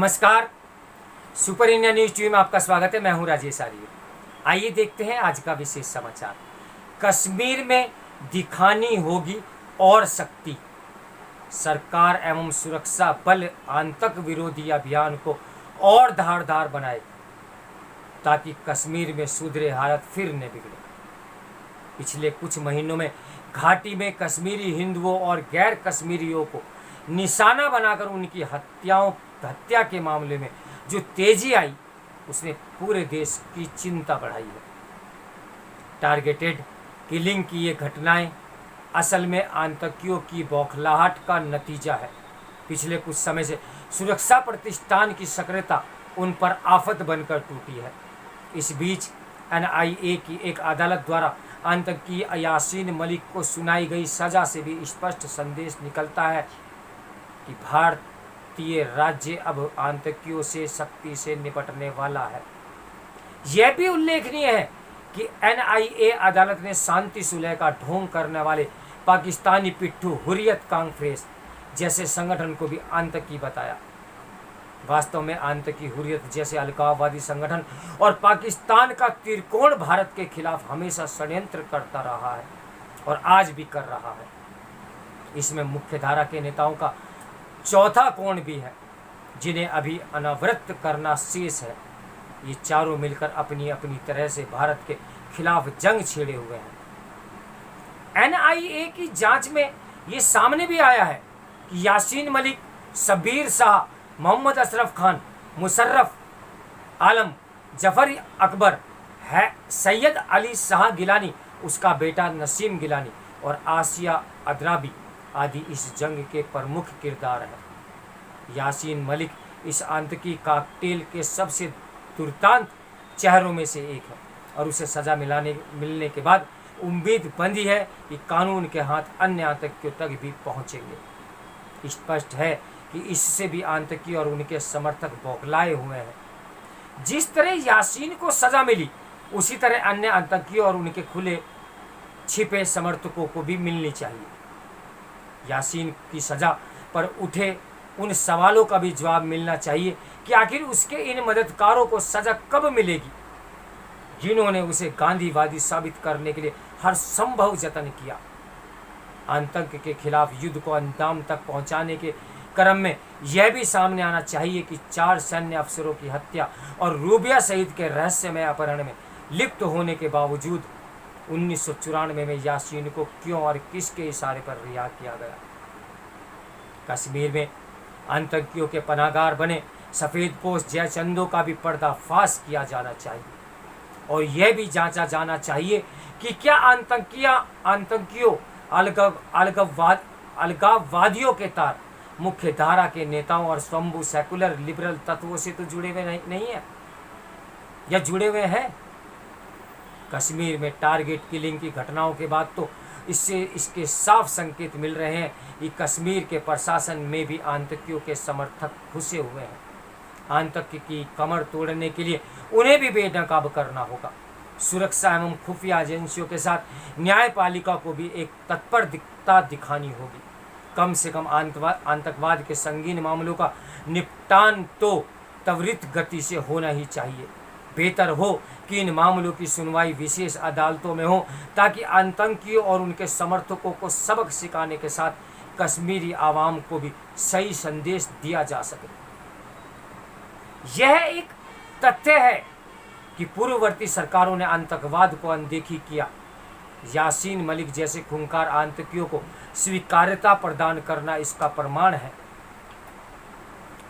नमस्कार। Super India news TV में आपका स्वागत है। मैं हूं राजेश आर्य। आइए देखते हैं आज का विशेष समाचार। कश्मीर में दिखानी होगी और शक्ति। सरकार एवं सुरक्षा बल आतंक विरोधी अभियान को और धारदार बनाए ताकि कश्मीर में सुधरे हालत फिर न बिगड़े। पिछले कुछ महीनों में घाटी में कश्मीरी हिंदुओं और गैर कश्मीरियों को निशाना बनाकर उनकी हत्या के मामले में जो तेजी आई उसने पूरे देश की चिंता बढ़ाई है। टारगेटेड किलिंग की ये घटनाएं असल में आतंकियों की बौखलाहट का नतीजा है। पिछले कुछ समय से सुरक्षा प्रतिष्ठान की सक्रियता उन पर आफत बनकर टूटी है। इस बीच NIA की एक अदालत द्वारा आतंकी यासीन मलिक को सुनाई गई सजा से भी स्पष्ट संदेश निकलता है कि भारतीय राज्य अब आतंकियों से सख्ती से निपटने वाला है। यह भी उल्लेखनीय है कि NIA अदालत ने शांति सुलह का ढोंग करने वाले पाकिस्तानी पिट्ठू हुर्रियत कांफ्रेंस जैसे संगठन को भी आतंकी बताया। वास्तव में आतंकी हुर्रियत जैसे अलगाववादी संगठन और पाकिस्तान का त्रिकोण भारत के खिलाफ हमेशा षड्यंत्र करता रहा है और आज भी कर रहा है। इसमें मुख्यधारा के नेताओं का चौथा कोण भी है जिन्हें अभी अनावृत करना शेष है। ये चारों मिलकर अपनी अपनी तरह से भारत के खिलाफ जंग छेड़े हुए हैं। NIA की जांच में ये सामने भी आया है कि यासीन मलिक, शब्बीर शाह, मोहम्मद अशरफ खान, मुशर्रफ आलम, जफर अकबर है, सैयद अली शाह गिलानी, उसका बेटा नसीम गिलानी और आसिया अदराबी आदि इस जंग के प्रमुख किरदार हैं। यासीन मलिक इस आतंकी कॉकटेल के सबसे दुर्दांत चेहरों में से एक है और उसे सजा मिलने के बाद उम्मीद बंधी है कि कानून के हाथ अन्य आतंकियों तक भी पहुंचेंगे। स्पष्ट है कि इससे भी आतंकी और उनके समर्थक बौखलाए हुए हैं। जिस तरह यासीन को सजा मिली उसी तरह अन्य आतंकियों और उनके खुले छिपे समर्थकों को भी मिलनी चाहिए। यासीन की सजा पर उठे उन सवालों का भी जवाब मिलना चाहिए कि आखिर उसके इन मददगारों को सजा कब मिलेगी जिन्होंने उसे गांधीवादी साबित करने के लिए हर संभव जतन किया। आतंक के खिलाफ युद्ध को अंजाम तक पहुंचाने के क्रम में यह भी सामने आना चाहिए कि 4 सैन्य अफसरों की हत्या और रूबिया शहीद के रहस्यमय अपहरण में लिप्त होने के बावजूद 1994 में यासीन को क्यों और किसके इशारे पर रिहा किया गया। कश्मीर में आतंकियों के पनाहगार बने सफेदपोश जयचंदों का भी पर्दाफाश किया जाना चाहिए और यह भी जांचा जाना चाहिए कि क्या आतंकियों अलगाववादियों के तार मुख्य धारा के नेताओं और स्वयंभू सेकुलर लिबरल तत्वों से तो जुड़े हुए नहीं है या जुड़े हुए हैं। कश्मीर में टारगेट किलिंग की घटनाओं के बाद तो इसके साफ संकेत मिल रहे हैं कि कश्मीर के प्रशासन में भी आतंकियों के समर्थक घुसे हुए हैं। आतंक की कमर तोड़ने के लिए उन्हें भी बेनकाब करना होगा। सुरक्षा एवं खुफिया एजेंसियों के साथ न्यायपालिका को भी एक तत्परता दिखानी होगी। कम से कम आतंकवाद के संगीन मामलों का निपटान तो त्वरित गति से होना ही चाहिए। बेहतर हो कि इन मामलों की सुनवाई विशेष अदालतों में हो ताकि आतंकियों और उनके समर्थकों को सबक सिखाने के साथ कश्मीरी आवाम को भी सही संदेश दिया जा सके। यह एक तथ्य है कि पूर्ववर्ती सरकारों ने आतंकवाद को अनदेखी किया। यासीन मलिक जैसे खूंखार आतंकियों को स्वीकार्यता प्रदान करना इसका प्रमाण है।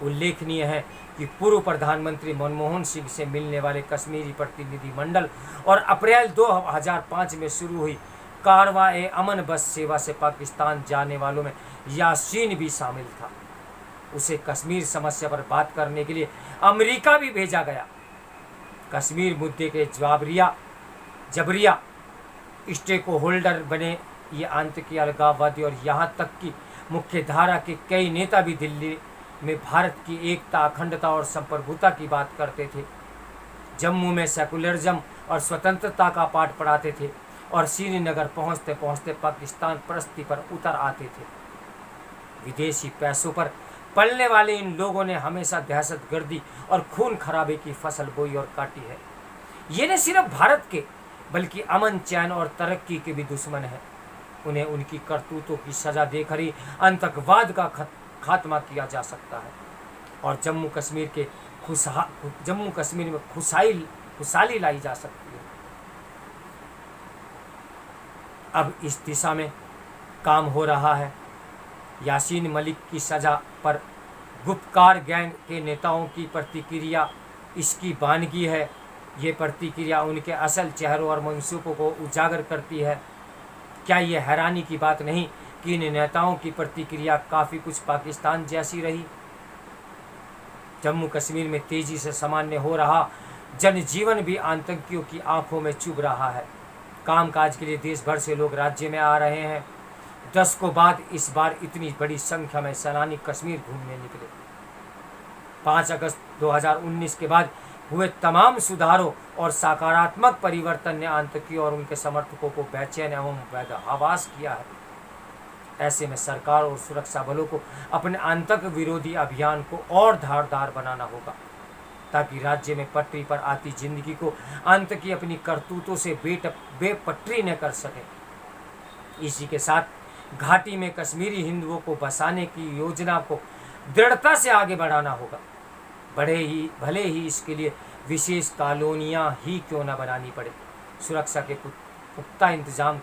उल्लेखनीय है कि पूर्व प्रधानमंत्री मनमोहन सिंह से मिलने वाले कश्मीरी प्रतिनिधि मंडल और अप्रैल 2005 में शुरू हुई कारवां-ए-अमन बस सेवा से पाकिस्तान जाने वालों में यासीन भी शामिल था। उसे कश्मीर समस्या पर बात करने के लिए अमेरिका भी भेजा गया। कश्मीर मुद्दे के जबरिया स्टेक होल्डर बने ये आतंकी अलगाववादी और यहाँ तक कि मुख्य धारा के कई नेता भी दिल्ली में भारत की एकता, अखंडता और संप्रभुता की बात करते थे। जम्मू में सेकुलरिज्म और स्वतंत्रता का पाठ पढ़ाते थे और श्रीनगर पहुँचते पहुँचते पाकिस्तान परस्ती पर उतर आते थे। विदेशी पैसों पर पलने वाले इन लोगों ने हमेशा दहशतगर्दी और खून खराबे की फसल बोई और काटी है। ये न सिर्फ भारत के बल्कि अमन, चैन और तरक्की के भी दुश्मन हैं। उन्हें उनकी करतूतों की सजा देकर ही आतंकवाद का खात्मा किया जा सकता है और जम्मू कश्मीर में खुशहाली लाई जा सकती है। अब इस दिशा में काम हो रहा है। यासीन मलिक की सजा पर गुप्तकार गैंग के नेताओं की प्रतिक्रिया इसकी वानगी है। ये प्रतिक्रिया उनके असल चेहरों और मंसूबों को उजागर करती है। क्या ये हैरानी की बात नहीं कि इन नेताओं की प्रतिक्रिया काफ़ी कुछ पाकिस्तान जैसी रही। जम्मू कश्मीर में तेजी से सामान्य हो रहा जनजीवन भी आतंकियों की आंखों में चुभ रहा है। कामकाज के लिए देश भर से लोग राज्य में आ रहे हैं। दशकों बाद इस बार इतनी बड़ी संख्या में सैलानी कश्मीर घूमने निकले। 5 अगस्त 2019 के बाद हुए तमाम सुधारों और सकारात्मक परिवर्तन ने आतंकियों और उनके समर्थकों को बेचैन एवं हवास किया है। ऐसे में सरकार और सुरक्षा बलों को अपने आतंक विरोधी अभियान को और धारदार बनाना होगा ताकि राज्य में पटरी पर आती जिंदगी को आतंकी अपनी करतूतों से बेपटरी न कर सके। इसी के साथ घाटी में कश्मीरी हिंदुओं को बसाने की योजना को दृढ़ता से आगे बढ़ाना होगा। भले ही इसके लिए विशेष कॉलोनियाँ ही क्यों न बनानी पड़े। सुरक्षा के पुख्ता इंतजाम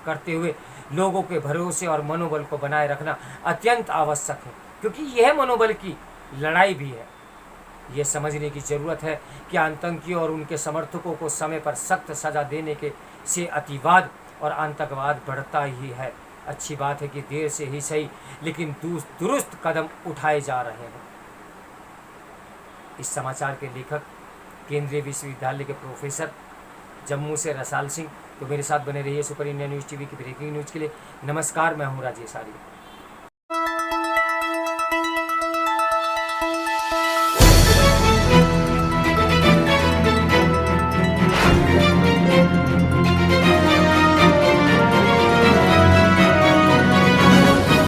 करते हुए लोगों के भरोसे और मनोबल को बनाए रखना अत्यंत आवश्यक है, क्योंकि यह मनोबल की लड़ाई भी है। ये समझने की ज़रूरत है कि आतंकियों और उनके समर्थकों को समय पर सख्त सज़ा देने के से अतिवाद और आतंकवाद बढ़ता ही है। अच्छी बात है कि देर से ही सही लेकिन दुरुस्त कदम उठाए जा रहे हैं। इस समाचार के लेखक केंद्रीय विश्वविद्यालय के प्रोफेसर जम्मू से रसाल सिंह। तो मेरे साथ बने रहिए सुपर इंडिया न्यूज़ टीवी की ब्रेकिंग न्यूज़ के लिए। नमस्कार, मैं हूँ राजेश आर्य।